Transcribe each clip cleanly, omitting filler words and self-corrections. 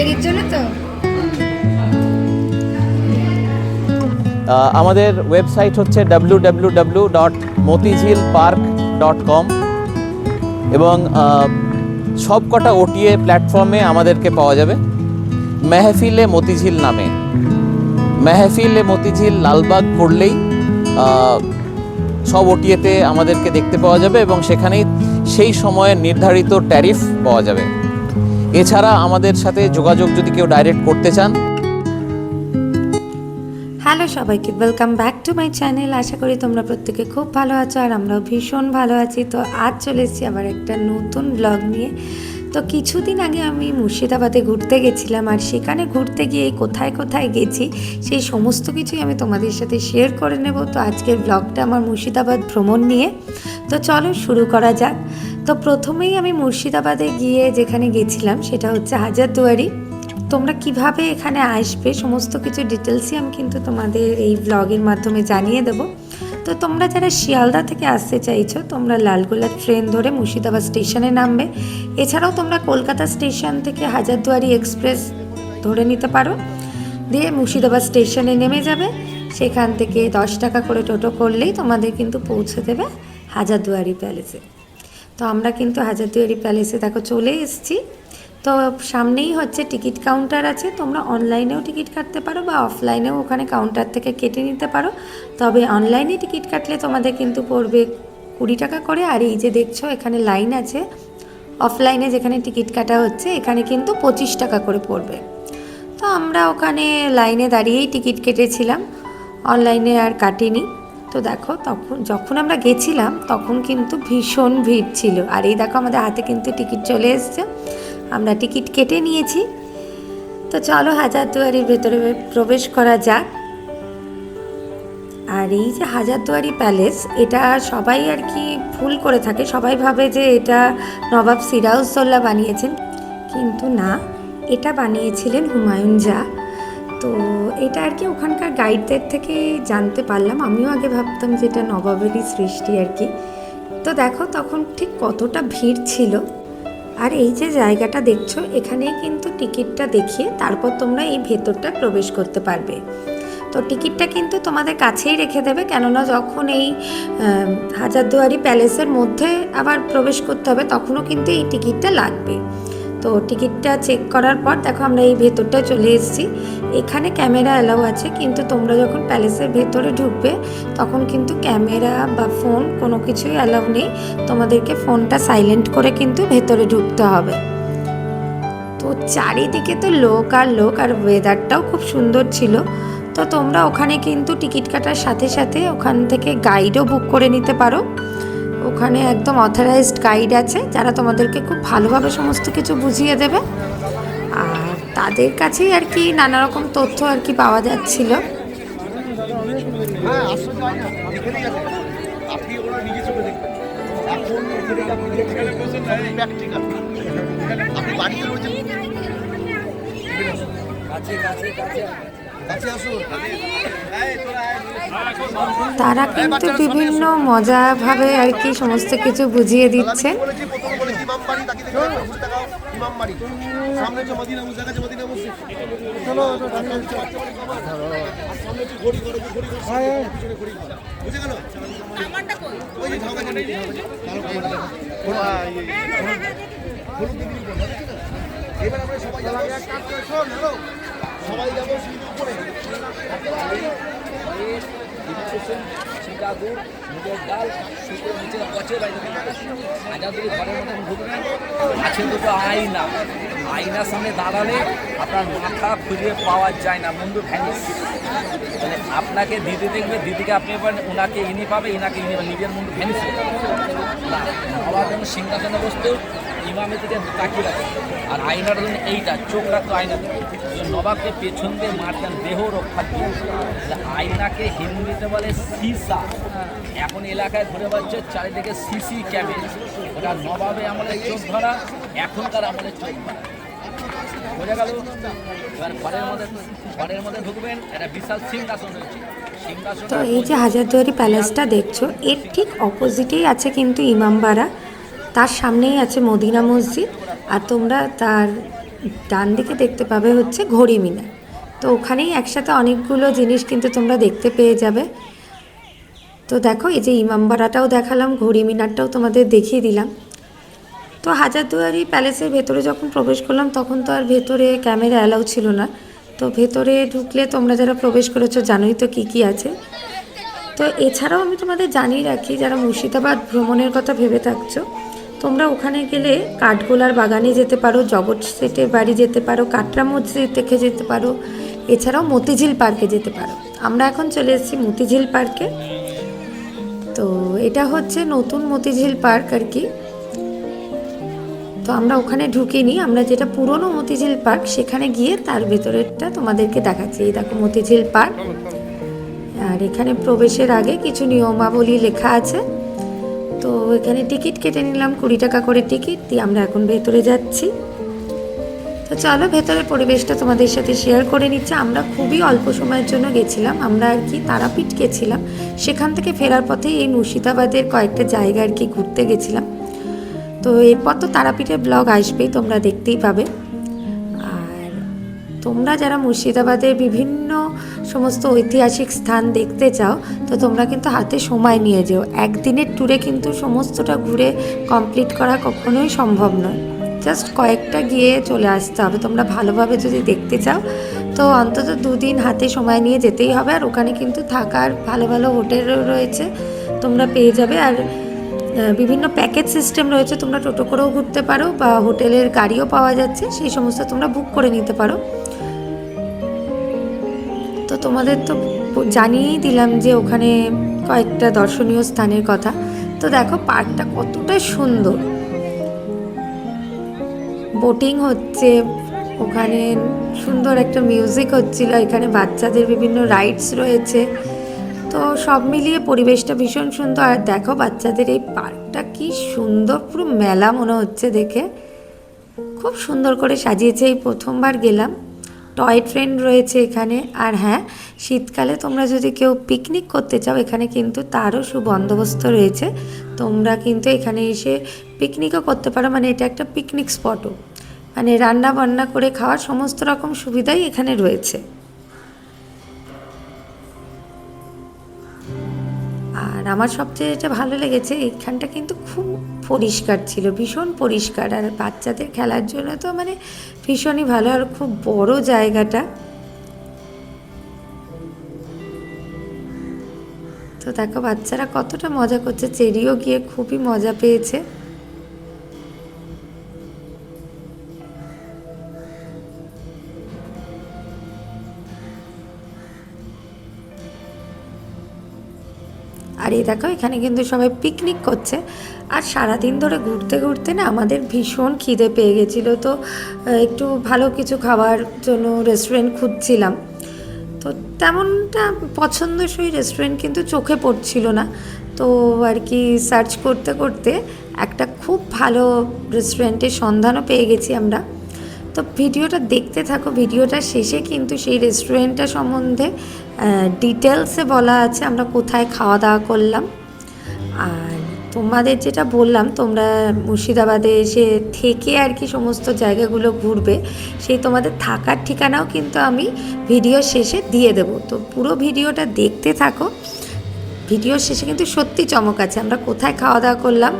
ফেরির জন্য তো আমাদের ওয়েবসাইট হচ্ছে www.motizhilpark.com এবং সব কটা ওটিএ প্ল্যাটফর্মে আমাদেরকে পাওয়া যাবে মেহফিলে মতিঝিল নামে। মেহফিলে মতিঝিল লালবাগ করলেই সব ওটিএতে আমাদেরকে দেখতে পাওয়া যাবে এবং সেখানেই সেই সময়ের নির্ধারিত ট্যারিফ পাওয়া যাবে। এছাড়া আমাদের সাথে যোগাযোগ যদি কেউ ডাইরেক্ট করতে চান। হ্যালো সবাইকে, welcome back to my channel. আশা করি তোমরা প্রত্যেকে খুব ভালো আছো আর আমরাও ভীষণ ভালো আছি। তো আজ চলে এসেছি আবার একটা নতুন ব্লগ নিয়ে। তো কিছুদিন আগে আমি মুর্শিদাবাদে ঘুরতে গেছিলাম আর সেখানে ঘুরতে গিয়ে কোথায় কোথায় গেছি সেই সমস্ত কিছুই আমি তোমাদের সাথে শেয়ার করে নেব। তো আজকের ব্লগটা আমার মুর্শিদাবাদ ভ্রমণ নিয়ে। তো চলো শুরু করা যাক। তো প্রথমেই আমি মুর্শিদাবাদে গিয়ে যেখানে গেছিলাম সেটা হচ্ছে হাজারদুয়ারি। তোমরা কিভাবে এখানে আসবে সমস্ত কিছু ডিটেলসই আমি কিন্তু তোমাদের এই ব্লগের মাধ্যমে জানিয়ে দেব। তো তোমরা যারা শিয়ালদা থেকে আসতে চাইছো তোমরা লালগোলা ট্রেন ধরে মুর্শিদাবাদ স্টেশনে নামবে। এছাড়াও তোমরা কলকাতা স্টেশন থেকে হাজারদুয়ারি এক্সপ্রেস ধরে নিতে পারো, দিয়ে মুর্শিদাবাদ স্টেশনে নেমে যাবে। সেখান থেকে 10 টাকা করে টোটো করলেই তোমাদের কিন্তু পৌঁছে দেবে হাজারদুয়ারি প্যালেসে। তো আমরা কিন্তু হাজারদুয়ারি প্যালেসে দেখো চলে এসেছি। তো সামনেই হচ্ছে টিকিট কাউন্টার আছে, তোমরা অনলাইনেও টিকিট কাটতে পারো বা অফলাইনেও ওখানে কাউন্টার থেকে কেটে নিতে পারো। তবে অনলাইনে টিকিট কাটলে তোমাদের কিন্তু পড়বে 20 টাকা করে। আর এই যে দেখছো এখানে লাইন আছে, অফলাইনে যেখানে টিকিট কাটা হচ্ছে এখানে কিন্তু 25 টাকা করে পড়বে। তো আমরা ওখানে লাইনে দাঁড়িয়েই টিকিট কেটেছিলাম, অনলাইনে আর কাটিনি। তো দেখো যখন আমরা গেছিলাম তখন কিন্তু ভীষণ ভিড় ছিল। আর এই দেখো আমাদের হাতে কিন্তু টিকিট চলে এসছে, আমরা টিকিট কেটে নিয়েছি। তো চলো হাজারদুয়ারির ভেতরে প্রবেশ করা যাক। আর এই যে হাজারদুয়ারি প্যালেস, এটা সবাই আর কি ভুল করে থাকে, সবাই ভাবে যে এটা নবাব সিরাজউদ্দৌলা বানিয়েছেন, কিন্তু না, এটা বানিয়েছিলেন হুমায়ুন জাহ। তো এটা আর কি ওখানকার গাইডদের থেকে জানতে পারলাম, আমিও আগে ভাবতাম যে এটা নবাবেরই সৃষ্টি আর কি। তো দেখো তখন ঠিক কতটা ভিড় ছিল। আর এই যে জায়গাটা দেখছো এখানেই কিন্তু টিকিটটা দেখিয়ে তারপর তোমরা এই ভেতরটা প্রবেশ করতে পারবে। তো টিকিটটা কিন্তু তোমাদের কাছেই রেখে দেবে, কেননা যখন এই হাজারদুয়ারি প্যালেসের মধ্যে আবার প্রবেশ করতে হবে তখনও কিন্তু এই টিকিটটা লাগবে। তো টিকিটটা চেক করার পর দেখো আমরা এই ভেতরটা চলে এসেছি। এখানে ক্যামেরা অ্যালাউ আছে, কিন্তু তোমরা যখন প্যালেসের ভেতরে ঢুকবে তখন কিন্তু ক্যামেরা বা ফোন কোনো কিছুই অ্যালাউ নেই। তোমাদেরকে ফোনটা সাইলেন্ট করে কিন্তু ভেতরে ঢুকতে হবে। তো চারিদিকে তো লোক আর লোক, আর ওয়েদারটাও খুব সুন্দর ছিল। তো তোমরা ওখানে কিন্তু টিকিট কাটার সাথে সাথে ওখান থেকে গাইডও বুক করে নিতে পারো। ওখানে একদম অথরাইজড গাইড আছে যারা তোমাদেরকে খুব ভালোভাবে সমস্ত কিছু বুঝিয়ে দেবে। আর তাদের কাছেই আর কি নানা রকম তথ্য আর কি পাওয়া যাচ্ছিল। তারা কিন্তু বিভিন্ন মজাভাবে আর কি সমস্ত কিছু বুঝিয়ে দিচ্ছে। সবাই যাবো উপরে সিঙ্গাপুর মুগের ডাল শুকনো নিচে পচে বাইরে হাজারদুয়ারি ঘরের মধ্যে ঢুকবেন, আছে দুটো আয়না, আয়নার সামনে দাঁড়ালে আপনার মাথা খুঁজে পাওয়া যায় না, মুন্ডু ভ্যানিস। মানে আপনাকে দিদি দেখবে, দিদিকে আপনি ওনাকে ইনি পাবে, ইনাকে ইনি নিজের মুন্ডু ভ্যানিস না। আবার যেন সিংহাসনে বসতো ইমামের দিকে তাকিয়ে রাখে। আর আয়নার জন্য এইটা চোখ রাখতো আয়নাতে, নবাবকে পেছন দিয়ে মারতেন দেহ রক্ষা দিয়ে। আয়নাকে হিন্দিতে বলে সিসা। এখন এলাকায় ঘুরে বেড়াচ্ছে চারিদিকে সিসি ক্যামেরা। ওটা নবাবে আমলের চোখ ধরা, এখনকার আমলের চোখ ধরা। বোঝা গেল? এবার ঘরের মধ্যে ঢুকবেন, একটা বিশাল সিংহাসন রয়েছে। তো এই যে হাজারদুয়ারি প্যালেসটা দেখছো এর ঠিক অপোজিটেই আছে কিন্তু ইমামবাড়া, তার সামনেই আছে মদিনা মসজিদ। আর তোমরা তার ডান দিকে দেখতে পাবে হচ্ছে ঘড়ি মিনার। তো ওখানেই একসাথে অনেকগুলো জিনিস কিন্তু তোমরা দেখতে পেয়ে যাবে। তো দেখো এই যে ইমামবাড়াটাও দেখালাম, ঘড়ি মিনারটাও তোমাদের দেখিয়ে দিলাম। তো হাজারদুয়ারি প্যালেসের ভেতরে যখন প্রবেশ করলাম তখন তো আর ভেতরে ক্যামেরা অ্যালাউ ছিল না। তো ভেতরে ঢুকলে তোমরা যারা প্রবেশ করেছো জানোই তো কী কী আছে। তো এছাড়াও আমি তোমাদের জানিয়ে রাখি, যারা মুর্শিদাবাদ ভ্রমণের কথা ভেবে থাকছো, তোমরা ওখানে গেলে কাঠগোলার বাগানে যেতে পারো, জগৎ শেঠের বাড়ি যেতে পারো, কাটরা মসজিদ দেখে যেতে পারো, এছাড়াও মতিঝিল পার্কে যেতে পারো। আমরা এখন চলে এসেছি মতিঝিল পার্কে। তো এটা হচ্ছে নতুন মতিঝিল পার্ক আর কি। তো আমরা ওখানে ঢুকিনি, আমরা যেটা পুরনো মতিঝিল পার্ক সেখানে গিয়ে তার ভেতরেরটা তোমাদেরকে দেখাচ্ছি। এই দেখো মতিঝিল পার্ক, আর এখানে প্রবেশের আগে কিছু নিয়মাবলী লেখা আছে। তো এখানে টিকিট কেটে নিলাম, 20 টাকা করে টিকিট দিয়ে আমরা এখন ভেতরে যাচ্ছি। তো চলো ভেতরের পরিবেশটা তোমাদের সাথে শেয়ার করে নিচ্ছি। আমরা খুবই অল্প সময়ের জন্য গেছিলাম, আমরা আর কি তারাপীঠ গেছিলাম, সেখান থেকে ফেরার পথে এই মুর্শিদাবাদের কয়েকটা জায়গা আর কি ঘুরতে গেছিলাম। তো এরপর তো তারাপীঠের ব্লগ আসবেই, তোমরা দেখতেই পাবে। আর তোমরা যারা মুর্শিদাবাদের বিভিন্ন সমস্ত ঐতিহাসিক স্থান দেখতে চাও তো তোমরা কিন্তু হাতে সময় নিয়ে যেও। একদিনের ট্যুরে কিন্তু সমস্তটা ঘুরে কমপ্লিট করা কখনোই সম্ভব নয়, জাস্ট কয়েকটা গিয়ে চলে আসতে হবে। তোমরা ভালোভাবে যদি দেখতে চাও তো অন্তত 2 দিন হাতে সময় নিয়ে যেতেই হবে। আর ওখানে কিন্তু থাকার ভালো ভালো হোটেলও রয়েছে, তোমরা পেয়ে যাবে। আর বিভিন্ন প্যাকেজ সিস্টেম রয়েছে, তোমরা টোটো করেও ঘুরতে পারো বা হোটেলের গাড়িও পাওয়া যাচ্ছে, সেই সমস্ত তোমরা বুক করে নিতে পারো। তো তোমাদের তো জানিয়েই দিলাম যে ওখানে কয়েকটা দর্শনীয় স্থানের কথা। তো দেখো পার্কটা কতটা সুন্দর, বোটিং হচ্ছে ওখানে, সুন্দর একটা মিউজিক হচ্ছিল, এখানে বাচ্চাদের বিভিন্ন রাইডস রয়েছে। তো সব মিলিয়ে পরিবেশটা ভীষণ সুন্দর। আর দেখো বাচ্চাদের এই পার্কটা কি সুন্দর, পুরো মেলা মনে হচ্ছে দেখে, খুব সুন্দর করে সাজিয়েছে। এই প্রথমবার গেলাম। টয় ট্রেন রয়েছে এখানে। আর হ্যাঁ, শীতকালে তোমরা যদি কেউ পিকনিক করতে চাও এখানে কিন্তু তারও সুবন্দোবস্ত রয়েছে, তোমরা কিন্তু এখানে এসে পিকনিকও করতে পারো। মানে এটা একটা পিকনিক স্পটও, মানে রান্না বান্না করে খাওয়ার সমস্ত রকম সুবিধাই এখানে রয়েছে। আর আমার সবচেয়ে যেটা ভালো লেগেছে, এইখানটা কিন্তু খুব পরিষ্কার ছিল, ভীষণ পরিষ্কার। আর বাচ্চাদের খেলার জন্য তো মানে ভীষণই ভালো, আর খুব বড় জায়গাটা। তো দেখো বাচ্চারা কতটা মজা করছে, চেরিও গিয়ে খুবই মজা পেয়েছে। আর এই দেখো এখানে কিন্তু সবাই পিকনিক করছে। আর সারাদিন ধরে ঘুরতে ঘুরতে না আমাদের ভীষণ খিদে পেয়ে গেছিলো। তো একটু ভালো কিছু খাওয়ার জন্য রেস্টুরেন্ট খুঁজছিলাম, তো তেমনটা পছন্দসই রেস্টুরেন্ট কিন্তু চোখে পড়ছিল না। তো আর কি সার্চ করতে করতে একটা খুব ভালো রেস্টুরেন্টের সন্ধানও পেয়ে গেছি আমরা। তো ভিডিওটা দেখতে থাকো, ভিডিওটা শেষে কিন্তু সেই রেস্টুরেন্টটা সম্বন্ধে ডিটেলসে বলা আছে আমরা কোথায় খাওয়া দাওয়া করলাম। আর তোমাদের যেটা বললাম, তোমরা মুর্শিদাবাদে এসে থেকে আর কি সমস্ত জায়গাগুলো ঘুরবে, সেই তোমাদের থাকার ঠিকানাও কিন্তু আমি ভিডিও শেষে দিয়ে দেবো। তো পুরো ভিডিওটা দেখতে থাকো, ভিডিওর শেষে কিন্তু সত্যি চমক আছে। আমরা কোথায় খাওয়া দাওয়া করলাম,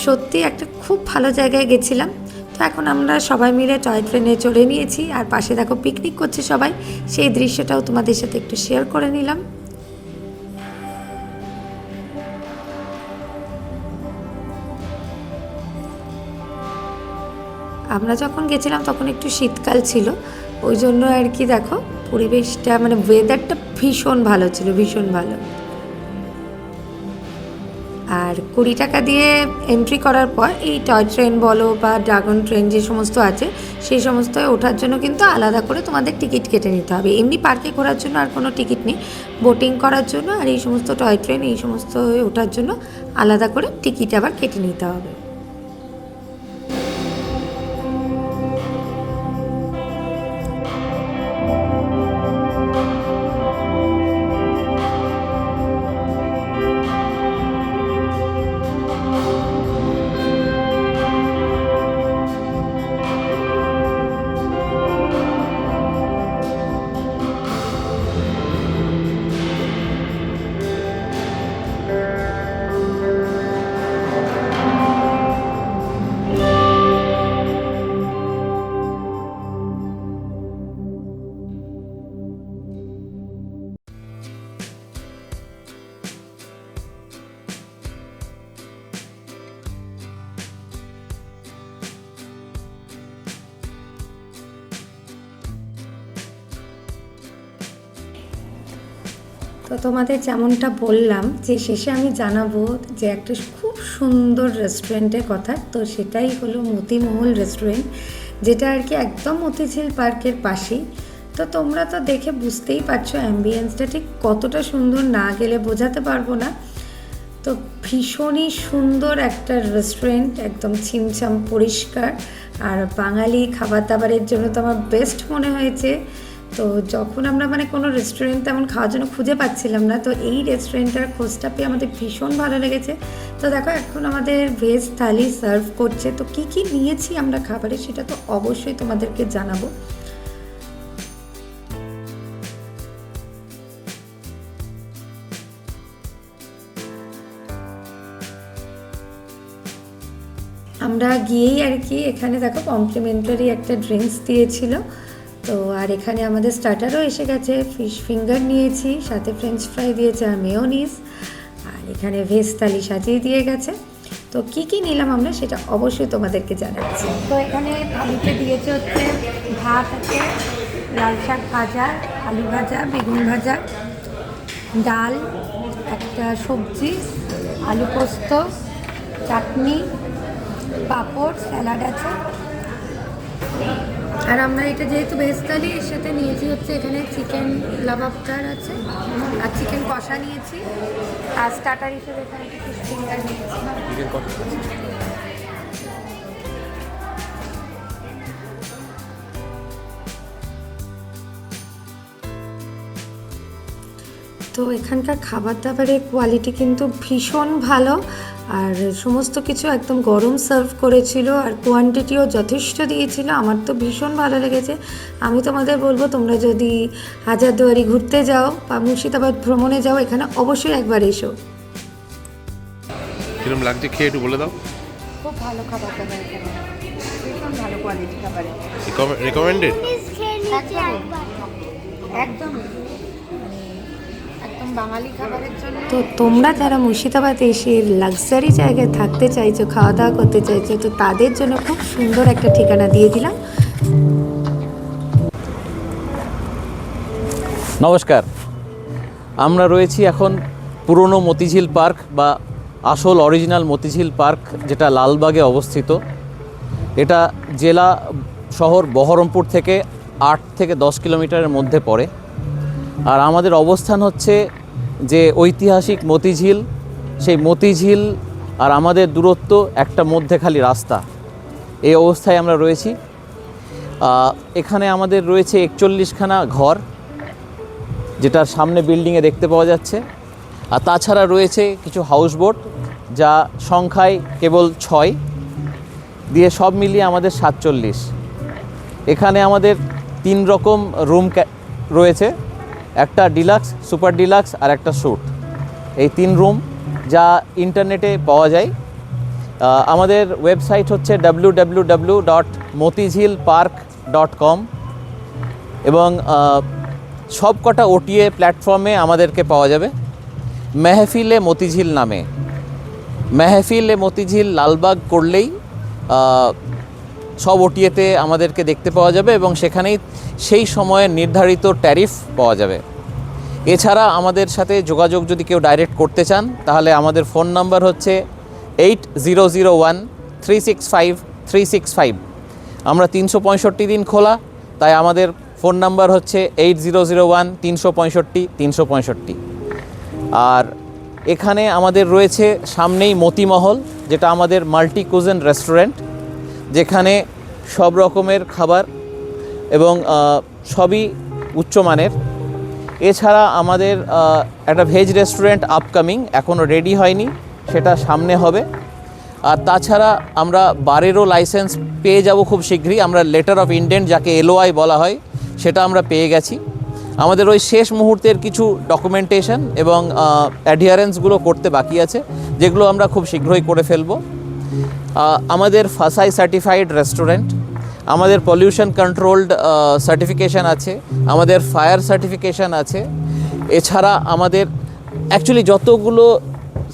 সত্যি একটা খুব ভালো জায়গায় গেছিলাম। তো এখন আমরা সবাই মিলে টয় ট্রেনে চড়ে নিয়েছি, আর পাশে দেখো পিকনিক করছে সবাই, সেই দৃশ্যটাও তোমাদের সাথে একটু শেয়ার করে নিলাম। আমরা যখন গেছিলাম তখন একটু শীতকাল ছিল, ওই জন্য আর কি দেখো পরিবেশটা মানে ওয়েদারটা ভীষণ ভালো ছিল, ভীষণ ভালো। আর 20 টাকা দিয়ে এন্ট্রি করার পর এই টয় ট্রেন বলো বা ড্রাগন ট্রেন যে সমস্ত আছে সেই সমস্ত ওঠার জন্য কিন্তু আলাদা করে তোমাদের টিকিট কেটে নিতে হবে। এমনি পার্কে ঘোরার জন্য আর কোনো টিকিট নেই, বোটিং করার জন্য আর এই সমস্ত টয় ট্রেন এই সমস্ত ওঠার জন্য আলাদা করে টিকিট আবার কেটে নিতে হবে। তো তোমাদের যেমনটা বললাম যে শেষে আমি জানাবো যে একটা খুব সুন্দর রেস্টুরেন্টের কথা, তো সেটাই হলো মতিমহল রেস্টুরেন্ট, যেটা আর কি একদম মতিঝিল পার্কের পাশেই। তো তোমরা তো দেখে বুঝতেই পারছো অ্যাম্বিয়েন্সটা ঠিক কতটা সুন্দর, না গেলে বোঝাতে পারবো না। তো ভীষণই সুন্দর একটা রেস্টুরেন্ট, একদম ছিমছাম পরিষ্কার, আর বাঙালি খাবার দাবারের জন্য তো আমার বেস্ট মনে হয়েছে। তো যখন আমরা মানে কোনো রেস্টুরেন্ট তেমন খাওয়ার জন্য খুঁজে পাচ্ছিলাম না, তো এই রেস্টুরেন্টটার খোঁজটা পেয়ে আমাদের ভীষণ ভালো লেগেছে। তো দেখো এখন আমাদের ভেজ থালি সার্ভ করছে। তো কী কী নিয়েছি আমরা খাবারে সেটা তো অবশ্যই তোমাদেরকে জানাবো। আমরা গিয়েই আর কি এখানে দেখো কমপ্লিমেন্টারি একটা ড্রিঙ্কস দিয়েছিল। তো আর এখানে আমাদের স্টার্টারও এসে গেছে, ফিশ ফিঙ্গার নিয়েছি, সাথে ফ্রেঞ্চ ফ্রাই দিয়েছে আর মেয়োনিজ, আর এখানে ভেজ থালি সাজিয়ে দিয়ে গেছে। তো কি কি নিলাম আমরা সেটা অবশ্যই তোমাদেরকে জানাচ্ছি। তো এখানে থালিতে দিয়েছে হচ্ছে ভাত আছে, লাল শাক ভাজা, আলু ভাজা, বেগুন ভাজা, ডাল, একটা সবজি, আলু পোস্ত, চাটনি, পাঁপড়, স্যালাড আছে। আর আমরা এটা যেহেতু ভেজ থালি, এর সাথে নিয়েছি হচ্ছে এখানে চিকেন লাবাবটার আছে আর চিকেন কষা নিয়েছি, আর স্টার্টার হিসেবে এখানে ফিশ ফিঙ্গার নিয়েছি। তো এখানকার খাবার দাবারের কোয়ালিটি কিন্তু ভীষণ ভালো, আর সমস্ত কিছু একদম গরম সার্ভ করেছিল, আর কোয়ান্টিটিও যথেষ্ট দিয়েছিল। আমার তো ভীষণ ভালো লেগেছে। আমি তোমাদের বলবো তোমরা যদি হাজারদুয়ারি ঘুরতে যাও বা মুর্শিদাবাদ ভ্রমণে যাও, এখানে অবশ্যই একবার এসো। কিরকম লাগছে খেয়ে একটু বলে দাও। খুব ভালো খাবার দাবার এখানে, ভীষণ ভালো কোয়ালিটি খাবারের, রেকমেন্ডেড একদম বাঙালি খাবারের জন্য। তো তোমরা যারা মুর্শিদাবাদে এসে লাক্সারি জায়গায় থাকতে চাইছো, খাওয়া দাওয়া করতে চাইছো, তো তাদের জন্য খুব সুন্দর একটা ঠিকানা দিয়ে দিলাম। নমস্কার, আমরা রয়েছি এখন পুরনো মতিঝিল পার্ক বা আসল অরিজিনাল মতিঝিল পার্ক, যেটা লালবাগে অবস্থিত। এটা জেলা শহর বহরমপুর থেকে 8 থেকে 10 কিলোমিটারের মধ্যে পড়ে। আর আমাদের অবস্থান হচ্ছে যে ঐতিহাসিক মতিঝিল, সেই মতিঝিল আর আমাদের দূরত্ব একটা মধ্যে খালি রাস্তা, এই অবস্থায় আমরা রয়েছি। এখানে আমাদের রয়েছে 41খানা ঘর, যেটার সামনে বিল্ডিংয়ে দেখতে পাওয়া যাচ্ছে। আর তাছাড়া রয়েছে কিছু হাউসবোট, যা সংখ্যায় কেবল 6 দিয়ে সব মিলিয়ে আমাদের 47। এখানে আমাদের 3 রকম রুম রয়েছে, একটা ডিলাক্স, সুপার ডিলাক্স আর একটা স্যুট। এই 3 রুম যা ইন্টারনেটে পাওয়া যায়। আমাদের ওয়েবসাইট হচ্ছে www.motizhilpark.com এবং সব কটা ওটিএ প্ল্যাটফর্মে আমাদেরকে পাওয়া যাবে মেহফিলে মতিঝিল নামে। মেহফিলে মতিঝিল লালবাগ করলেই সব ওটিএতে আমাদেরকে দেখতে পাওয়া যাবে এবং সেখানেই সেই সময়ের নির্ধারিত ট্যারিফ পাওয়া যাবে। এছাড়া আমাদের সাথে যোগাযোগ যদি কেউ ডাইরেক্ট করতে চান, তাহলে আমাদের ফোন নাম্বার হচ্ছে 8001365365। আমরা 365 দিন খোলা, তাই আমাদের ফোন নাম্বার হচ্ছে 8001365365। আর এখানে আমাদের রয়েছে সামনেই মতিমহল, যেটা আমাদের মাল্টি কুজিন রেস্টুরেন্ট, যেখানে সব রকমের খাবার এবং সবই উচ্চমানের। এছাড়া আমাদের একটা ভেজ রেস্টুরেন্ট আপকামিং, এখনও রেডি হয়নি, সেটা সামনে হবে। আর তাছাড়া আমরা বারেরও লাইসেন্স পেয়ে যাব খুব শীঘ্রই। আমরা লেটার অফ ইন্টেন্ট, যাকে LOI বলা হয়, সেটা আমরা পেয়ে গেছি। আমাদের ওই শেষ মুহূর্তের কিছু ডকুমেন্টেশন এবং অ্যাডিয়ারেন্সগুলো করতে বাকি আছে, যেগুলো আমরা খুব শীঘ্রই করে ফেলব। আমাদের ফাসাই সার্টিফাইড রেস্টুরেন্ট, আমাদের পলিউশন কন্ট্রোলড সার্টিফিকেশান আছে, আমাদের ফায়ার সার্টিফিকেশান আছে। এছাড়া আমাদের অ্যাকচুয়ালি যতগুলো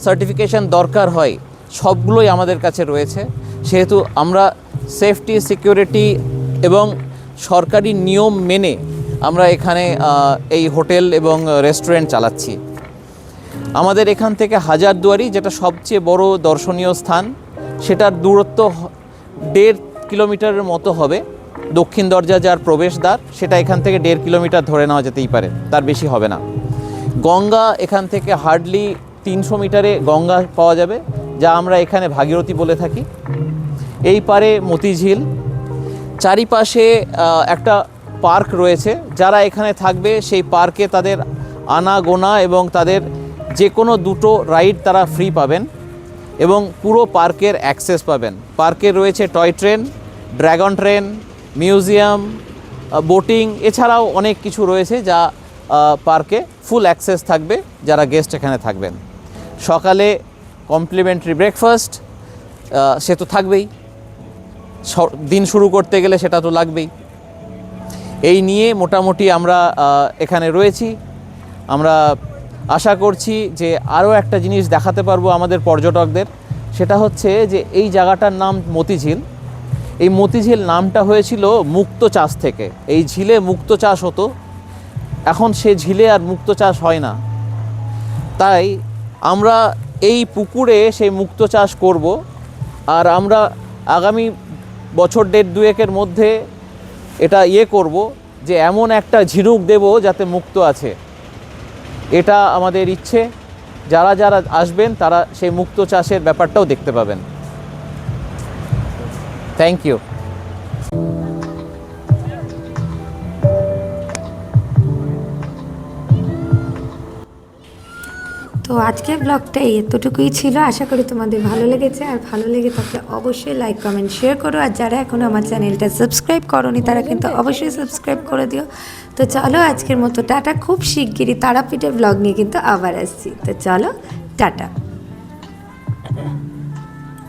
সার্টিফিকেশান দরকার হয় সবগুলোই আমাদের কাছে রয়েছে। সেহেতু আমরা সেফটি, সিকিউরিটি এবং সরকারি নিয়ম মেনে আমরা এখানে এই হোটেল এবং রেস্টুরেন্ট চালাচ্ছি। আমাদের এখান থেকে হাজারদুয়ারি, যেটা সবচেয়ে বড় দর্শনীয় স্থান, সেটার দূরত্ব 1.5 কিলোমিটারের মতো হবে। দক্ষিণ দরজা যার প্রবেশদ্বার, সেটা এখান থেকে 1.5 কিলোমিটার ধরে নেওয়া যেতেই পারে, তার বেশি হবে না। গঙ্গা এখান থেকে হার্ডলি 300 মিটারে গঙ্গা পাওয়া যাবে, যা আমরা এখানে ভাগীরথী বলে থাকি। এই পারে মতিঝিল, চারিপাশে একটা পার্ক রয়েছে। যারা এখানে থাকবে সেই পার্কে তাদের আনাগোনা এবং তাদের যে কোনো 2টো রাইড তারা ফ্রি পাবেন এবং পুরো পার্কের অ্যাক্সেস পাবেন। পার্কে রয়েছে toy train, dragon train, museum, boating, এছাড়াও অনেক কিছু রয়েছে যা পার্কে ফুল অ্যাক্সেস থাকবে যারা গেস্ট এখানে থাকবেন। সকালে কমপ্লিমেন্টারি ব্রেকফাস্ট সে তো থাকবেই, দিন শুরু করতে গেলে সেটা তো লাগবেই। এই নিয়ে মোটামুটি আমরা এখানে রয়েছি। আমরা আশা করছি যে আরও একটা জিনিস দেখাতে পারবো আমাদের পর্যটকদের, সেটা হচ্ছে যে এই জায়গাটার নাম মতিঝিল। এই মতিঝিল নামটা হয়েছিল মুক্ত চাষ থেকে। এই ঝিলে মুক্ত চাষ হতো, এখন সে ঝিলে আর মুক্ত চাষ হয় না। তাই আমরা এই পুকুরে সেই মুক্ত চাষ করব, আর আমরা আগামী বছর 1.5-2 মধ্যে এটা করব যে এমন একটা ঝিনুক দেব যাতে মুক্ত আছে। এটা আমাদের ইচ্ছে। যারা যারা আসবেন তারা সেই মুক্ত চাষের ব্যাপারটাও দেখতে পাবেন। Thank you. তো আজকের ব্লগটা এতটুকুই ছিল। আশা করি তোমাদের ভালো লেগেছে, আর ভালো লেগে থাকলে অবশ্যই লাইক কমেন্ট শেয়ার করো। আর যারা এখনও আমার চ্যানেলটা সাবস্ক্রাইব করোনি তারা কিন্তু অবশ্যই সাবস্ক্রাইব করে দিও। তো চলো আজকের মতো টাটা। খুব শিগগিরই তারাপীঠের ব্লগ নিয়ে কিন্তু আবার আসছি। তো চলো টাটা।